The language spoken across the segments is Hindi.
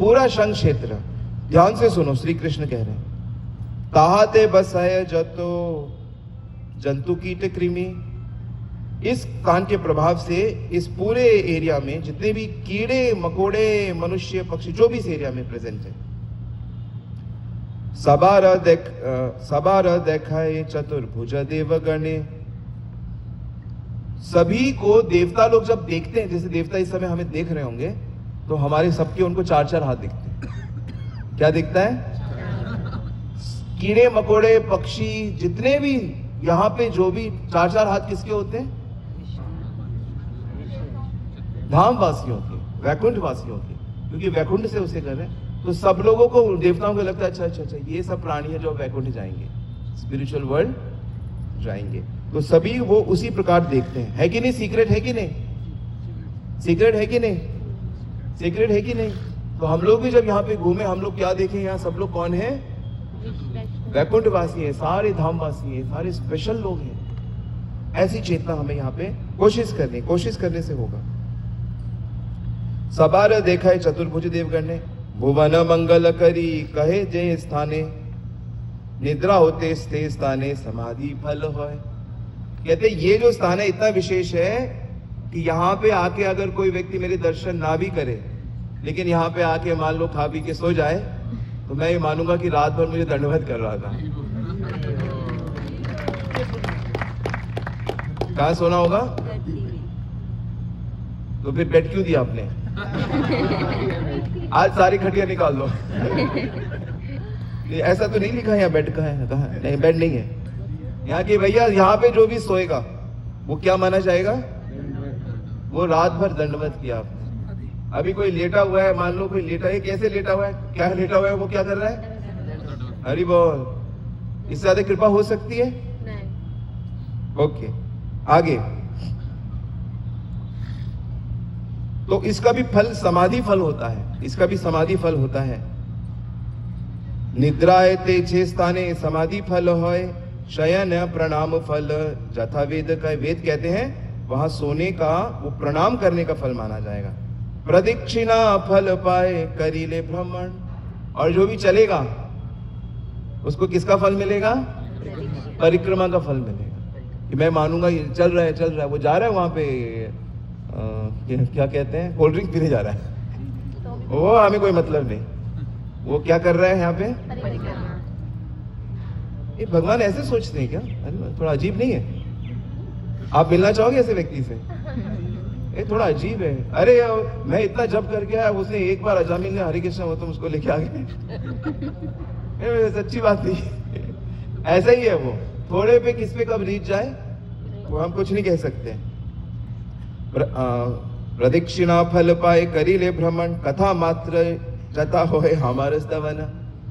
पूरा शंख क्षेत्र, ध्यान से सुनो, श्री कृष्ण कह रहे हैं, ताहाते बसय जतो जंतु कीट कृमि। इस कान के प्रभाव से इस पूरे एरिया में जितने भी कीड़े मकोड़े मनुष्य पक्षी जो भी इस एरिया में प्रेजेंट है, सबार देखाए चतुर्भुज देवगणे। सभी को देवता लोग जब देखते हैं, जैसे देवता इस समय हमें देख रहे होंगे, तो हमारे सबके उनको 4-4 हाथ दिखते हैं। क्या दिखता है? कीड़े मकोड़े पक्षी जितने भी यहाँ पे जो भी 4-4 हाथ किसके होते हैं? धाम वासियों के, वैकुंठ वासियों के, क्योंकि वैकुंठ से उसे कर रहे हैं। तो सब लोगों को, देवताओं को लगता है अच्छा ये सब प्राणी है जो वैकुंठ जाएंगे, स्पिरिचुअल वर्ल्ड जाएंगे। तो सभी वो उसी प्रकार देखते हैं। है कि नहीं? सीक्रेट है कि नहीं? सीक्रेट है कि नहीं? सीक्रेट है कि नहीं? तो हम लोग भी जब यहाँ पे घूमे, हम लोग क्या देखें? यहाँ सब लोग कौन है? वैकुंठ वासी है, सारे धाम वासी है, सारे स्पेशल लोग हैं। ऐसी चेतना हमें यहाँ पे कोशिश करने से होगा। सबार देखा है चतुर्भुज देवगण ने, भुवन मंगल करी कहे जय स्थाने, निद्रा होते स्थे स्थाने समाधि फल होय। कहते ये जो स्थान है इतना विशेष है कि यहाँ पे आके अगर कोई व्यक्ति मेरे दर्शन ना भी करे, लेकिन यहाँ पे आके मान लो खा पी के सो जाए, तो मैं ये मानूंगा कि रात भर मुझे दंडवत कर रहा था। कहाँ सोना होगा? तो फिर बेड क्यों दिया आपने? आज सारी खटिया निकाल दो। ऐसा तो नहीं लिखा है यहाँ बेड का है, कहा नहीं बेड नहीं है यहाँ की भैया। यहाँ पे जो भी सोएगा वो क्या माना जाएगा? वो रात भर दंडवत किया आपने। अभी कोई लेटा हुआ है, मान लो कोई लेटा है, कैसे लेटा हुआ है, क्या लेटा हुआ है, वो क्या कर रहा है? हरि बोल। इससे ज्यादा कृपा हो सकती है? नहीं। ओके, आगे। तो इसका भी फल समाधि फल होता है, इसका भी समाधि फल होता है। निद्राए ते छे स्थाने समाधि फल होय, शयन प्रणाम फल जथा वेद का। वेद कहते हैं वहां सोने का, वो प्रणाम करने का फल माना जाएगा। प्रदक्षिणा फल पाए करीले भ्रमण। और जो भी चलेगा उसको किसका फल मिलेगा? परिक्रमा का फल मिलेगा। कि मैं मानूंगा ये चल रहा है, वो जा रहा है वहां पे क्या कहते हैं, कोल्ड ड्रिंक पीने जा रहा है, वो हमें कोई मतलब नहीं। वो क्या कर रहा है यहाँ पे? ये भगवान ऐसे सोचते हैं क्या? अरे थोड़ा अजीब नहीं है? आप मिलना चाहोगे ऐसे व्यक्ति से? ये थोड़ा अजीब है। अरे मैं इतना जप करके आया, उसने एक बार अजामिल ने हरे कृष्ण हो तुम उसको लेके आ गए। सच्ची बात नहीं, ऐसा ही है वो। थोड़े पे किस पे कब रीच जाए वो हम कुछ नहीं कह सकते। प्रदक्षिणा फल पाए करीले भ्रमण, कथा मात्र जता होए हमारे स्तवन।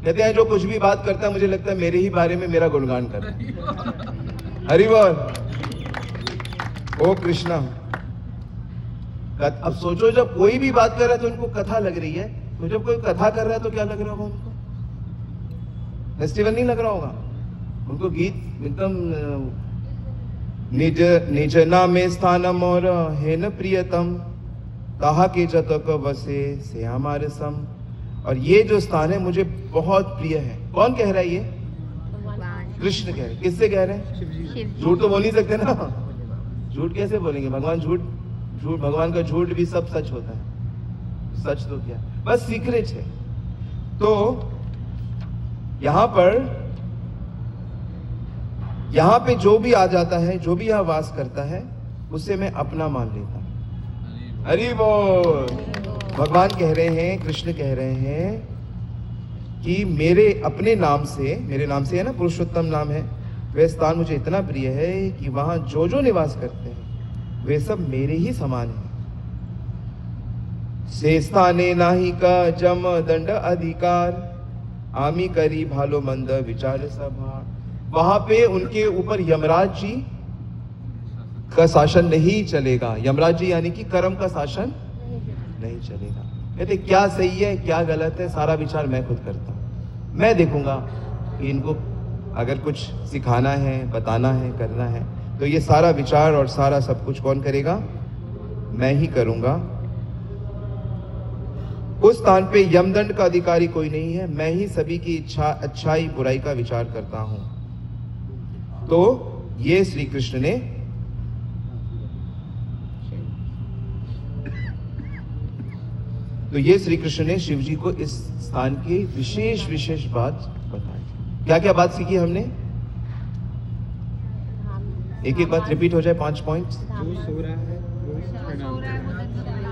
कहते हैं जो कुछ भी बात करता है मुझे लगता है मेरे ही बारे में मेरा गुणगान कर रहा है। हरि बोल। ओ कृष्णा। अब सोचो जब कोई भी बात कर रहा है तो उनको कथा लग रही है, तो जब कोई कथा कर रहा है तो क्या लग रहा होगा उनको? फेस्टिवल नहीं लग रहा होगा उनको? गीत एकदम निज निज नामे स्थानम और हेन प्रियतम, ताहा के जतक वसे से हमारे सम। और ये जो स्थान है मुझे बहुत प्रिय है। कौन कह रहा है ये? कृष्ण कह रहे। किससे कह रहे हैं? झूठ तो बोल नहीं सकते ना, झूठ कैसे बोलेंगे? भगवान झूठ भगवान का झूठ भी सब सच होता है। सच तो क्या, बस सीक्रेट है। तो यहां पे जो भी आ जाता है, जो भी यहाँ वास करता है, उसे मैं अपना मान लेता हूं। हरि बोल। भगवान कह रहे हैं, कृष्ण कह रहे हैं कि मेरे अपने नाम से, मेरे नाम से है ना, पुरुषोत्तम नाम है, वह स्थान मुझे इतना प्रिय है कि वहां जो जो निवास करते हैं वे सब मेरे ही समान हैं। से स्थाने नाही का जम दंड अधिकार, आमी करी भालो मंद विचार सभा। वहां पे उनके ऊपर यमराज जी का शासन नहीं चलेगा। यमराज जी यानी कि कर्म का शासन नहीं चलेगा। कहते क्या सही है क्या गलत है सारा विचार मैं खुद करता हूं। मैं देखूंगा कि इनको अगर कुछ सिखाना है, बताना है, करना है, तो ये सारा विचार और सारा सब कुछ कौन करेगा? मैं ही करूंगा। उस स्थान पे यमदंड का अधिकारी कोई नहीं है, मैं ही सभी की इच्छा अच्छाई बुराई का विचार करता हूं। तो ये श्री कृष्ण ने शिव जी को इस स्थान की विशेष बात बताई। क्या क्या बात सीखी हमने? एक बात रिपीट हो जाए, 5 पॉइंट्स।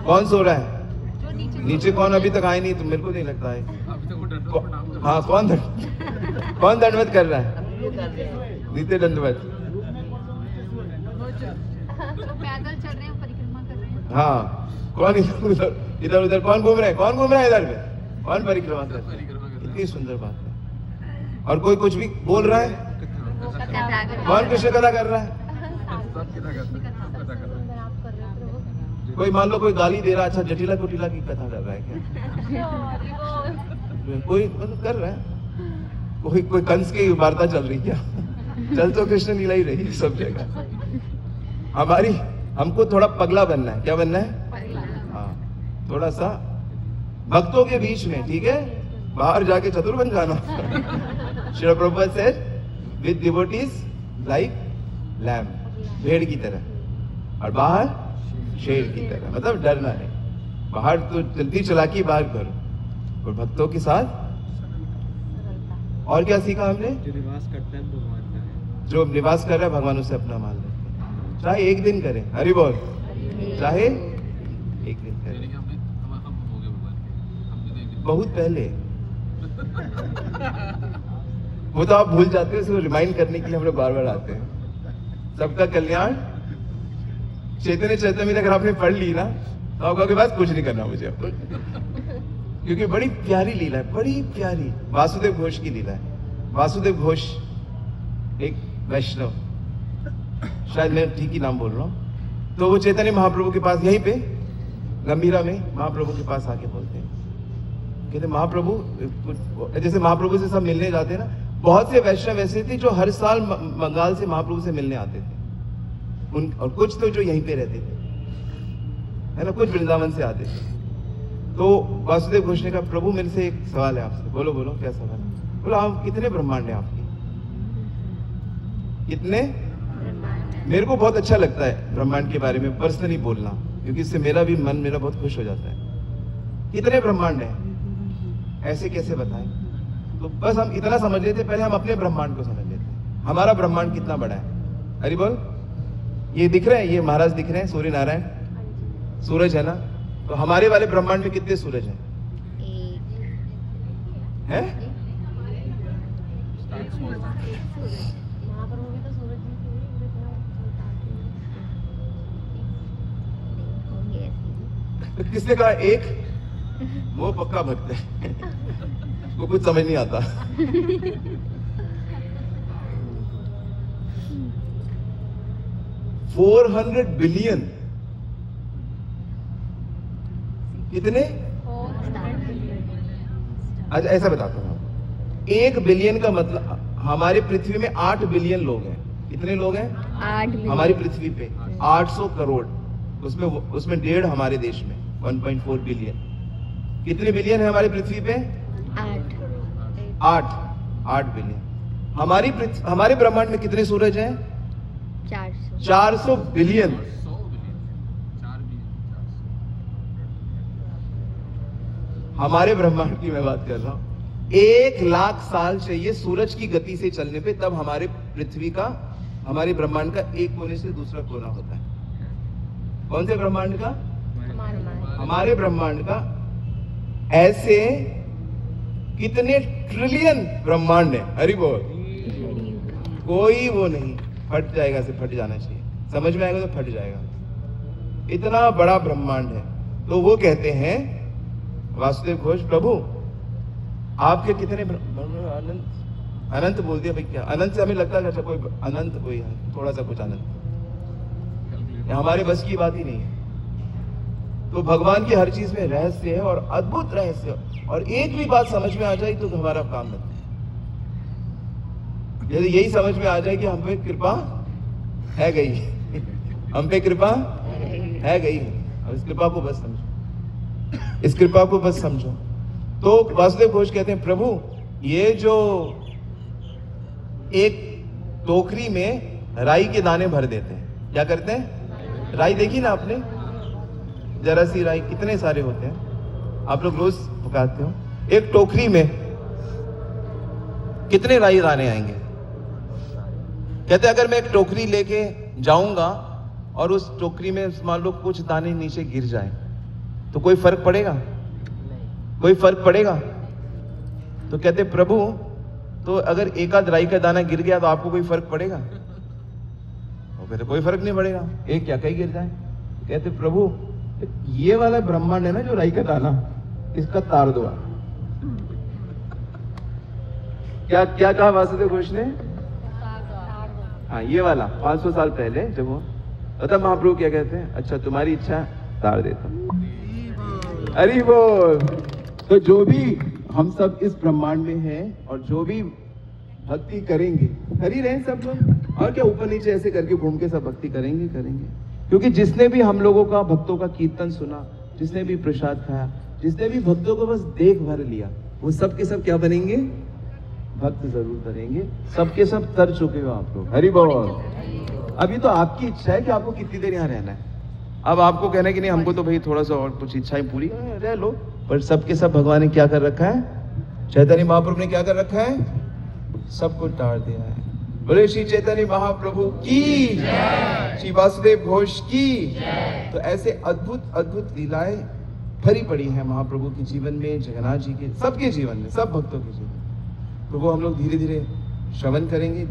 कौन सो रहा है? नीचे कौन अभी तक आए नहीं? तो मेरे को नहीं लगता है। हाँ, कौन दंडवत कर रहा है? नीचे दंडवत। पैदल चल रहे हैं, परिक्रमा कर रहे हैं। हाँ, कौन इधर उधर कौन घूम रहा है? कौन घूम रहा है इधर में? कौन परिक्रमा कर रहा है? इतनी सुंदर बात है। और कोई कुछ भी बोल रहा है? कौन कृष्ण कथा कर रहा है? कोई मान लो कोई गाली दे रहा है, अच्छा जटिला कुटिला की कथा कर रहा है क्या? कोई कर रहा है? कोई कंस की वार्ता चल रही क्या? चल तो कृष्ण लीला ही रही सब जगह। हमको थोड़ा पगला बनना है। क्या बनना है? हाँ, थोड़ा सा भक्तों के बीच में, ठीक है, बाहर जाके चतुर बन जाना। Shri Prabhupada said with devotees like lamb, भेड़ की तरह, और बाहर शेर की तरह, मतलब डरना नहीं। बाहर तो जल्दी चालाकी बाहर करो, और भक्तों के साथ। और क्या सीखा हमने? जो निवास करता है भगवान का है, जो निवास कर रहा है भगवान उसे अपना मान लेते हैं, चाहे एक दिन करें। हरि बोल। चाहे एक दिन करें, बहुत पहले। वो तो आप भूल जाते हो, उसको रिमाइंड करने के लिए हम लोग बार बार आते हैं। सबका कल्याण चैतन्य चैतन्य अगर आपने पढ़ ली ना, तो आपका के बाद कुछ नहीं करना मुझे अब, क्योंकि बड़ी प्यारी लीला है, बड़ी प्यारी। वासुदेव घोष की लीला है। वासुदेव घोष एक वैष्णव, शायद मैं ठीक ही नाम बोल रहा हूँ, तो वो चैतन्य महाप्रभु के पास, यहीं पे गंभीरा में महाप्रभु के पास आके बोलते हैं, कहते महाप्रभु, जैसे महाप्रभु से सब मिलने जाते हैं ना, बहुत से वैष्णव ऐसे थे जो हर साल बंगाल से महाप्रभु से मिलने आते थे, और कुछ तो जो यहीं पे रहते थे, है ना, कुछ वृंदावन से आते थे। तो वासुदेव घोष ने कहा, प्रभु मेरे से एक सवाल है आपसे। बोलो बोलो, क्या सवाल है? बोला, आप कितने ब्रह्मांड है आपके? कितने? मेरे को बहुत अच्छा लगता है ब्रह्मांड के बारे में पर्सनली बोलना, क्योंकि इससे मेरा भी मन मेरा बहुत खुश हो जाता है। कितने ब्रह्मांड है? ऐसे कैसे बताएं? तो बस हम इतना समझ लेते, पहले हम अपने ब्रह्मांड को समझ लेते। हमारा ब्रह्मांड कितना बड़ा है? हरि बोल। ये दिख रहे हैं, ये महाराज दिख रहे हैं, सूर्य नारायण, सूरज है ना, तो हमारे वाले ब्रह्मांड में कितने सूरज हैं? हैं? किसने कहा एक? वो पक्का भक्त है, वो कुछ समझ नहीं आता। $400 बिलियन। कितने? अच्छा ऐसा बताता हूँ, 1 बिलियन का मतलब हमारे पृथ्वी में 8 बिलियन लोग हैं। कितने लोग हैं? 8 बिलियन। हमारी पृथ्वी पे 800 करोड़, उसमें 1.5 हमारे देश में 1.4 बिलियन। कितने बिलियन है हमारी पृथ्वी पे? 8 बिलियन। हमारे ब्रह्मांड में कितने सूरज हैं? 400 बिलियन। हमारे ब्रह्मांड की मैं बात कर रहा हूं। 1 लाख साल चाहिए सूरज की गति से चलने पे, तब हमारे पृथ्वी का, हमारे ब्रह्मांड का एक कोने से दूसरा कोना होता है। कौन से ब्रह्मांड का? हमारे ब्रह्मांड का। ऐसे कितने ट्रिलियन ब्रह्मांड है? हरि बोल। कोई वो नहीं, फट जाएगा से फट जाना चाहिए, समझ में आएगा तो फट जाएगा, इतना बड़ा ब्रह्मांड है। तो वो कहते हैं वासुदेव घोष, प्रभु आपके कितने अनंत, अनंत बोल दिया भाई, क्या अनंत से हमें लगता है अच्छा कोई अनंत, कोई थोड़ा सा कुछ अनंत, हमारे बस की बात ही नहीं है। तो भगवान की हर चीज में रहस्य है, और अद्भुत रहस्य, और एक भी बात समझ में आ जाए तो हमारा काम बनता है। यदि यही समझ में आ जाए कि हम पे कृपा है गई, हम पे कृपा है गई, और इस कृपा को बस समझो। इस कृपा को बस समझो। तो वासुदेव घोष कहते हैं, प्रभु ये जो एक टोकरी में राई के दाने भर देते हैं, क्या करते हैं? राई देखी ना आपने, जरा सी राई, कितने सारे होते हैं, आप लोग रोज पकाते हो। एक टोकरी में कितने राई दाने आएंगे? कहते अगर मैं एक टोकरी लेके जाऊंगा और उस टोकरी में मान लो कुछ दाने नीचे गिर जाए तो कोई फर्क पड़ेगा? कोई फर्क पड़ेगा? तो कहते प्रभु तो अगर एक आध राई का दाना गिर गया तो आपको कोई फर्क पड़ेगा? वो कहते कोई फर्क नहीं पड़ेगा, एक क्या कहीं गिर जाए। कहते प्रभु ये वाला ब्रह्मांड है ना जो राई का दाना, इसका तार दो। क्या क्या कहा वासुदेव घोष ने? हाँ ये वाला 500 साल पहले जब वो तब महाप्रभु क्या कहते हैं, अच्छा तुम्हारी इच्छा तार देता हूं। हरि बोल। तो जो भी हम सब इस ब्रह्मांड में हैं और जो भी भक्ति करेंगे, कर ही रहे हैं सब लोग, और क्या ऊपर नीचे ऐसे करके घूम के सब भक्ति करेंगे। क्योंकि जिसने भी हम लोगों का, भक्तों का कीर्तन सुना, जिसने भी प्रसाद खाया, जिसने भी भक्तों को बस देख भर लिया, वो सब के सब क्या बनेंगे? भक्त जरूर करेंगे। सबके सब तर चुके हो आप लोग। हरि बोल। अभी तो आपकी इच्छा है कि आपको कितनी देर यहाँ रहना है। अब आपको कहना है कि नहीं हमको तो भाई थोड़ा सा और कुछ इच्छाएं पूरी रह लो, पर सबके सब भगवान ने क्या कर रखा है? चैतन्य महाप्रभु ने क्या कर रखा है? सबको टाल दिया है। बोले श्री चैतन्य महाप्रभु की, श्री वासुदेव घोष की। तो ऐसे अद्भुत अद्भुत लीलाएं भरी पड़ी हैं महाप्रभु के जीवन में, जगन्नाथ जी के, सबके जीवन में, सब भक्तों के जीवन में। तो वो हम लोग धीरे धीरे श्रवण करेंगे।